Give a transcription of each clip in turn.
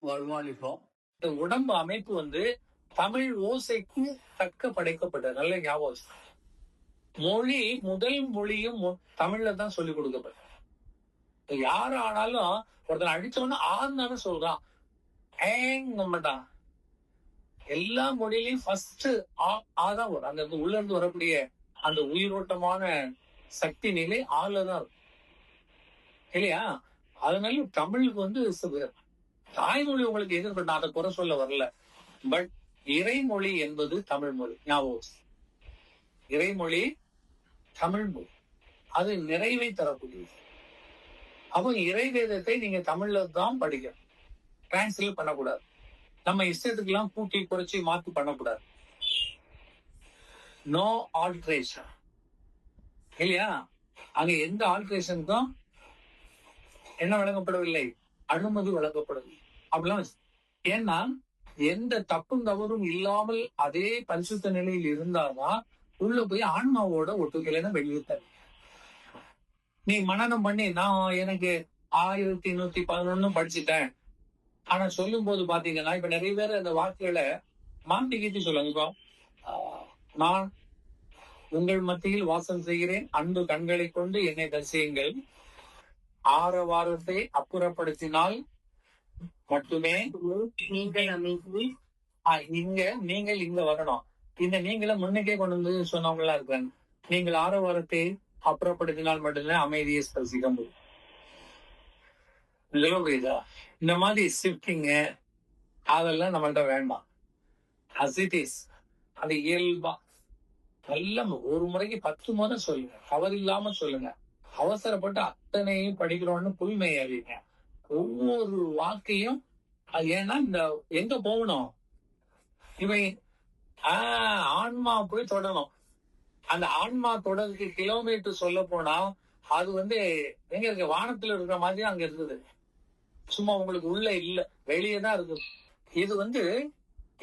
வருமானிப்போம். இந்த உடம்பு அமைப்பு வந்து தமிழ் ஓசைக்கு தக்க படைக்கப்பட்டது. நல்ல ஞாபகம் வச்சுக்கோங்க. மொழி முதல் மொழியும் தமிழ்ல தான் சொல்லிக் கொடுக்கப்பட்டது. யாரு ஆனாலும் ஒருத்தன் அடிச்சவொன்னு ஆன்னு சொல்றான், ஏங்க மாட்டான். எல்லா மொழியிலையும் ஃபர்ஸ்ட் ஆதான் வரும். அந்த உள்ள இருந்து வரக்கூடிய அந்த உயிரோட்டமான சக்தி நிலை ஆல தான் இருக்கும் இல்லையா? அதனால தமிழுக்கு வந்து தாய்மொழி உங்களுக்கு எதிர்ப்பு, நான் அதை குறை சொல்ல வரல. பட் இறைமொழி என்பது தமிழ் மொழி. ஞாபகம், இறைமொழி தமிழ் மொழி, அது நிறைவை தரக்கூடியது. அப்போ இறைவேதத்தை நீங்க தமிழ்ல தான் படிக்கணும், டிரான்ஸ்லேட் பண்ணக்கூடாது. நம்ம இஷ்டத்துக்கு எல்லாம் கூட்டி குறைச்சி மாத்தி பண்ணக்கூடாது. நோ ஆல்ட்ரேஷன் இல்லையா? அங்க எந்த ஆல்ட்ரேஷனுக்கும் என்ன வழங்கப்படவில்லை, அனுமதி வழங்கப்படவில்லை. அப்படிலாம் ஏன்னா எந்த தப்பும் தவறும் இல்லாமல் அதே பரிசுத்த நிலையில் இருந்தாதான் உள்ள போய் ஆன்மாவோட ஒட்டுக்கலைன்னா வெளியே. நீ மனனம் பண்ணி நான் எனக்கு 1111 படிச்சுட்டேன், ஆனா சொல்லும் போது பாத்தீங்கன்னா இப்ப நிறைய பேர் அந்த வாக்குகளை மாத்தி கீத்தி சொல்லுங்க. இப்போ நான் உங்கள் மத்தியில் வாசம் செய்கிறேன், அன்பு கண்களை கொண்டு என்னை தரிசியுங்கள், ஆரவாரத்தை அப்புறப்படுத்தினால் மட்டுமே நீங்கள் நீங்கள் இங்க வரணும். இந்த நீங்கள முன்னுக்கே கொண்டு வந்து சொன்னவங்களா இருக்கிறாங்க. நீங்கள் ஆரவாரத்தை அப்புறப்படுத்தினால் மட்டும்தான் அமைதியை ஸ்பர்சிக்க முடியும். இந்த மாதிரி ஷிஃப்டிங்க அதெல்லாம் நம்மள்ட்ட வேண்டாம். அசிட்டிஸ் அது இயல்பா நல்ல ஒரு முறைக்கு 10 முறை சொல்லுங்க, கவர் இல்லாம சொல்லுங்க. அவசரப்பட்டு அத்தனையும் படிக்கிறோம்னு புல்மையாவீங்க. ஒவ்வொரு வாக்கையும் ஏன்னா இந்த எங்க போகணும், இவன் ஆன்மா போய் தொடணும். அந்த ஆன்மா தொடருக்கு கிலோமீட்டர் சொல்ல போனா அது வந்து எங்க இருக்கு, வானத்துல இருக்கிற மாதிரி அங்க இருக்குது. சும்மா உங்களுக்கு உள்ள இல்ல, வெளியே தான் இருக்குது. இது வந்து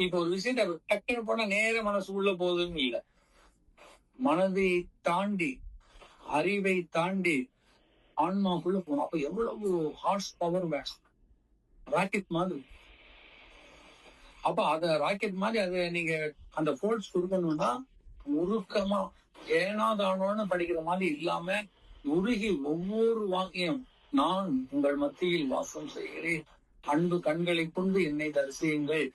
இப்ப ஒரு விஷயத்த டக்குன்னு போனா நேர மனசு உள்ள போகுதுன்னு இல்லை, மனதை தாண்டி அறிவை தாண்டி ஆன்மாக்குள்ள போகணும். அப்ப எவ்வளவு ஹார்ஸ் பவர் வேணும், ராக்கெட் மாதிரி. அப்ப அத ராக்கெட் மாதிரி அதை நீங்க அந்த ஃபோர்ஸ் கொடுக்கணும்னா உருக்கமா ஏனாதானோன்னு படிக்கிற மாதிரி இல்லாம உருகி ஒவ்வொரு வாக்கியம் நான் உங்கள் மத்தியில் வாசம் செய்கிறேன், அன்பு கண்களை கொண்டு என்னை தரிசியுங்கள்,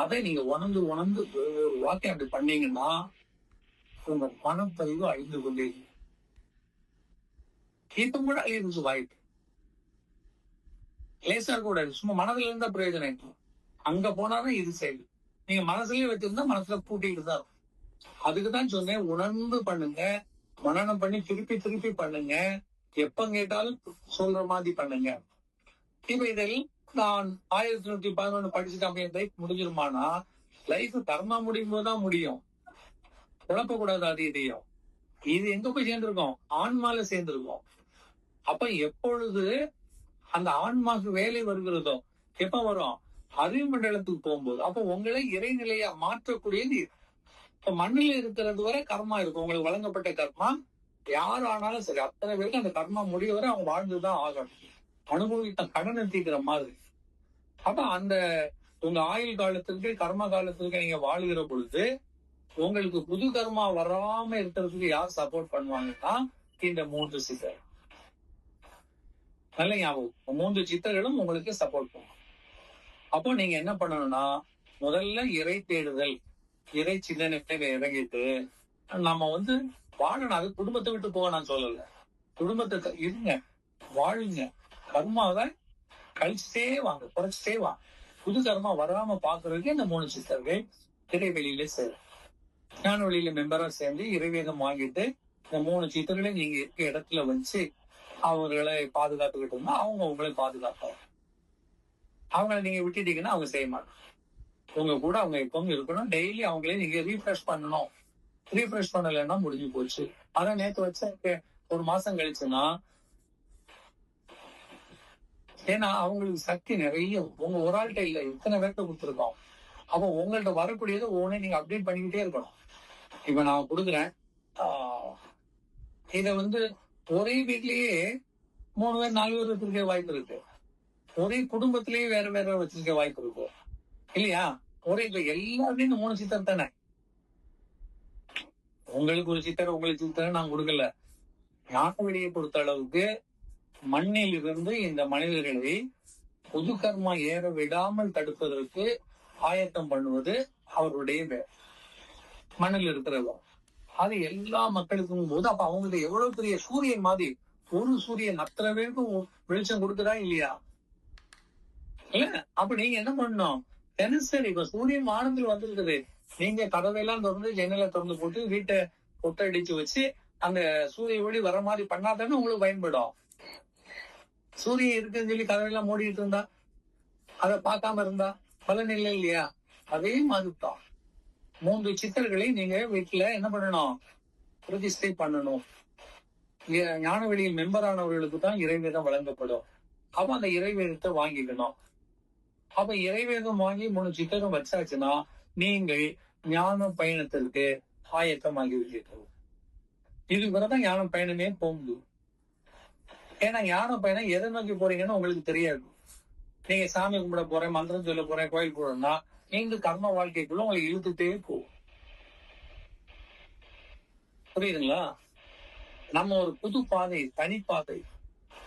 அதை நீங்க உணர்ந்து ஒவ்வொரு வாக்கியம் அப்படி பண்ணீங்கன்னா உங்க மனப்பதிவு அழிந்து கொண்டே இப்ப கூட அழிவுக்கு வாய்ப்பு லேசா கூட. சும்மா மனதுல இருந்தா பிரயோஜனம் இல்லை, அங்க போனாதான் இது செயல். நீங்க மனசுலயே வச்சிருந்தா மனசுல பூட்டிட்டு தான் இருக்கும். அதுக்குதான் சொன்னேன், உணர்ந்து பண்ணுங்க, மனனம் பண்ணி திருப்பி திருப்பி பண்ணுங்க, எப்ப கேட்டாலும் சொல்ற மாதிரி பண்ணுங்க. இப்ப இதில் நான் 1111 படிச்சுட்டு அப்ப என் லைஃப் முடிஞ்சிருமானா, லைஃப் கர்மா முடியும் போதுதான் முடியும். குழப்பக்கூடாது. அது இதையும் இது எங்க போய் சேர்ந்திருக்கோம், ஆன்மால சேர்ந்திருக்கோம். அப்ப எப்பொழுது அந்த ஆன்மாக்கு வேலை வருகிறதோ, எப்ப வரும், அறிவு மண்டலத்துக்கு போகும்போது. அப்ப உங்களை இறைநிலையா மாற்றக்கூடியது. இப்ப மண்ணில் இருக்கிறது வரை கர்மா இருக்கும், உங்களுக்கு வழங்கப்பட்ட கர்மா. யார் ஆனாலும் சரி, அத்தனை பேருக்கு அந்த கர்மா முடிய வரை அவங்க வாழ்ந்துதான் ஆகணும், அனுபவித்த கடனை தீக்கிற மாதிரி. அப்ப அந்த உங்க ஆயுள் காலத்திற்கு கர்ம காலத்திற்கு நீங்க வாழ்கிற பொழுது உங்களுக்கு புது கர்மா வராம இருக்கிறதுக்கு யார் சப்போர்ட் பண்ணுவாங்கன்னா இந்த 3 சித்தர். நல்ல ஞாபகம், 3 சித்தர்களும் உங்களுக்கு சப்போர்ட் பண்ணும். அப்போ நீங்க என்ன பண்ணணும்னா முதல்ல இறை தேடுதல், இறை சிந்தனை இறங்கிட்டு நம்ம வந்து வாழணும். அது குடும்பத்தை விட்டு போக நான் சொல்லல, குடும்பத்தை இருங்க, வாழுங்க, கர்மாவை கழிச்சுட்டே வாங்க, குறைச்சிட்டே வாங்க. புது கர்மா வராம பாக்குறதுக்கு இந்த 3 சித்தர்கள் இறைவெளியில சேரும். ஞான வழியில மெம்பரா சேர்ந்து இறைவேதம் வாங்கிட்டு இந்த 3 சித்தர்களை நீங்க இருக்க இடத்துல வச்சு அவர்களை பாதுகாத்துக்கிட்டு இருந்தா அவங்க உங்களை பாதுகாப்பாங்க. அவங்களை நீங்க விட்டுட்டீங்கன்னா அவங்க செய்ய மாட்டாங்க. உங்க கூட அவங்க எப்பவும் இருக்கணும். டெய்லி அவங்களே நீங்க ரீஃப்ரெஷ் பண்ணணும். ரீஃப்ரெஷ் பண்ணலைன்னா முடிஞ்சு போச்சு. ஆனா நேற்று வச்ச ஒரு மாசம் கழிச்சுன்னா, ஏன்னா அவங்களுக்கு சக்தி நிறைய உங்க ஒரு ஆள்கிட்ட இல்ல, இத்தனை பேர்த்த கொடுத்துருக்கோம். அப்போ உங்கள்ட்ட வரக்கூடியது ஒவ்வொன்னே நீங்க அப்டேட் பண்ணிக்கிட்டே இருக்கணும். இப்ப நான் கொடுக்குறேன், இத வந்து ஒரே வீட்லயே 3 பேர் 4 பேர் இருக்க வாய்ப்பு இருக்கு. ஒரே குடும்பத்திலேயே வேற வேற வச்சிருக்க வாய்ப்பு இருக்கும் இல்லையா? ஒரே இப்ப எல்லாருமே இந்த 3 சித்தர் தானே. உங்களுக்கு ஒரு சித்தர், உங்களுக்கு சித்தர் நான் கொடுக்கல. ஞானவெளியை பொறுத்த அளவுக்கு மண்ணில் இருந்து இந்த மனிதர்களை புது கர்மா ஏற விடாமல் தடுப்பதற்கு ஆயத்தம் பண்ணுவது அவருடைய வேலை. மண்ணில் இருக்கிறதோ அது எல்லா மக்களுக்கும் போது அப்ப அவங்களுக்கு எவ்வளவு பெரிய சூரியன் மாதிரி ஒரு சூரியன் அத்தனை பேருக்கும் வெளிச்சம் கொடுக்குதா இல்லையா? இல்ல அப்ப நீங்க என்ன பண்ணணும்? தினசரி இப்ப சூரியன் வானத்தில் வந்திருக்குது, நீங்க கதவையெல்லாம் திறந்து ஜன்னலை திறந்து போட்டு வீட்டை கொட்டடிச்சு வச்சு அந்த சூரிய ஒளி வர மாதிரி பண்ணாதானே உங்களுக்கு பயன்படும். சூரியன் இருக்குன்னு சொல்லி கதவையெல்லாம் மூடிட்டு இருந்தா, அதை பார்க்காம இருந்தா பலன் இல்லை இல்லையா? அதே மாதிரிதான் 3 சித்தர்களை நீங்க வீட்டுல என்ன பண்ணணும்? பிரதிஷ்டை பண்ணணும். ஞான வெளியில் மெம்பர் ஆனவர்களுக்கு தான் இறைவேதம் வழங்கப்படும். அப்ப அந்த இறைவேதத்தை வாங்கிக்கணும். அப்ப இறைவேதம் வாங்கி 3 சித்தரும் வச்சாச்சுன்னா நீங்கள் ஞான பயணத்திற்கு ஆயத்தமாகி விட்டீர்கள். இது வரதான் ஞான பயணமே போகுது. ஏன்னா ஞான பயணம் எதை நோக்கி போறீங்கன்னு உங்களுக்கு தெரியாது. நீங்க சாமி கும்பிட போறேன், மந்திரம் சொல்ல போறேன், கோயில் போறேன்னா நீங்க கர்ம வாழ்க்கைக்குள்ள உங்களை இழுத்துட்டே போகும். புரியுதுங்களா? நம்ம ஒரு புது பாதை, தனிப்பாதை,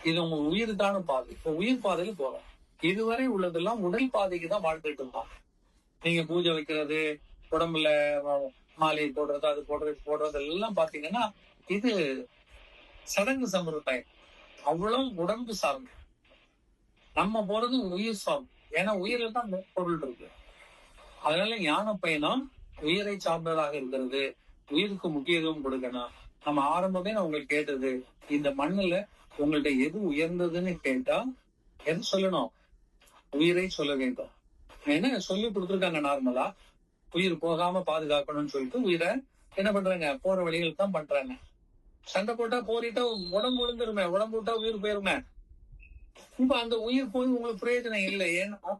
இது உங்க உயிருக்கான பாதை. இப்ப உயிர் பாதையில போறோம். இதுவரை உள்ளதெல்லாம் உடல் பாதைக்கு தான் வாழ்ந்துட்டு இருக்கோம். நீங்க பூஜை வைக்கிறது, உடம்புல மாலை போடுறது, அது போடுறது எல்லாம் பாத்தீங்கன்னா இது சடங்கு சம்பிரதாயம். அவ்வளவு உடம்பு சார்ந்து. நம்ம போறது உயிர் சார்ந்து. ஏன்னா உயிரில் தான் பொருள் இருக்கு. அதனால ஞான பயணம் உயிரை சார்ந்ததாக இருக்கிறது. உயிருக்கு முக்கியத்துவம் கொடுக்கணும். நம்ம ஆரம்பமே நான் உங்களுக்கு கேட்டது, இந்த மண்ணுல உங்கள்ட்ட எது உயர்ந்ததுன்னு கேட்டா எது சொல்லணும்? உயிரை சொல்ல வேண்டும். என்ன சொல்லி கொடுத்துருக்காங்க நார்மலா, உயிர் போகாம பாதுகாக்கணும்னு சொல்லிட்டு உயிரை என்ன பண்றாங்க? போற வழிகள் தான் பண்றாங்க. சண்டை போட்டா போரிட்டா உடம்பு விழுந்துருமே, உடம்பு விட்டா உயிர் போயிருமே. இப்ப அந்த உயிர் போய் உங்களுக்கு பிரயோஜனம் இல்லை. ஏன்னா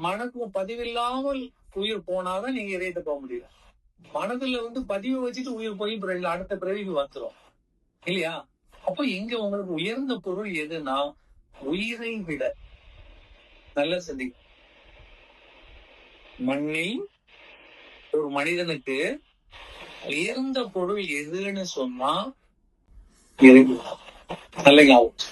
மனக்கு பதிவில்லாமல் உயிர் போனாதான் நீங்க இறையத்தை போக முடியும். மனதுல பதிவை வச்சுட்டு உயிர் போய் அடுத்த பிறவிக்கு வந்துடும் இல்லையா? அப்ப இங்க உங்களுக்கு உயர்ந்த பொருள் எதுனா உயிரை விட நல்ல சதி. மண்ணில் ஒரு மனிதனுக்கு உயர்ந்த பொருள் எதுன்னு சொன்னா இறைவு. நல்ல ஞாபகம்.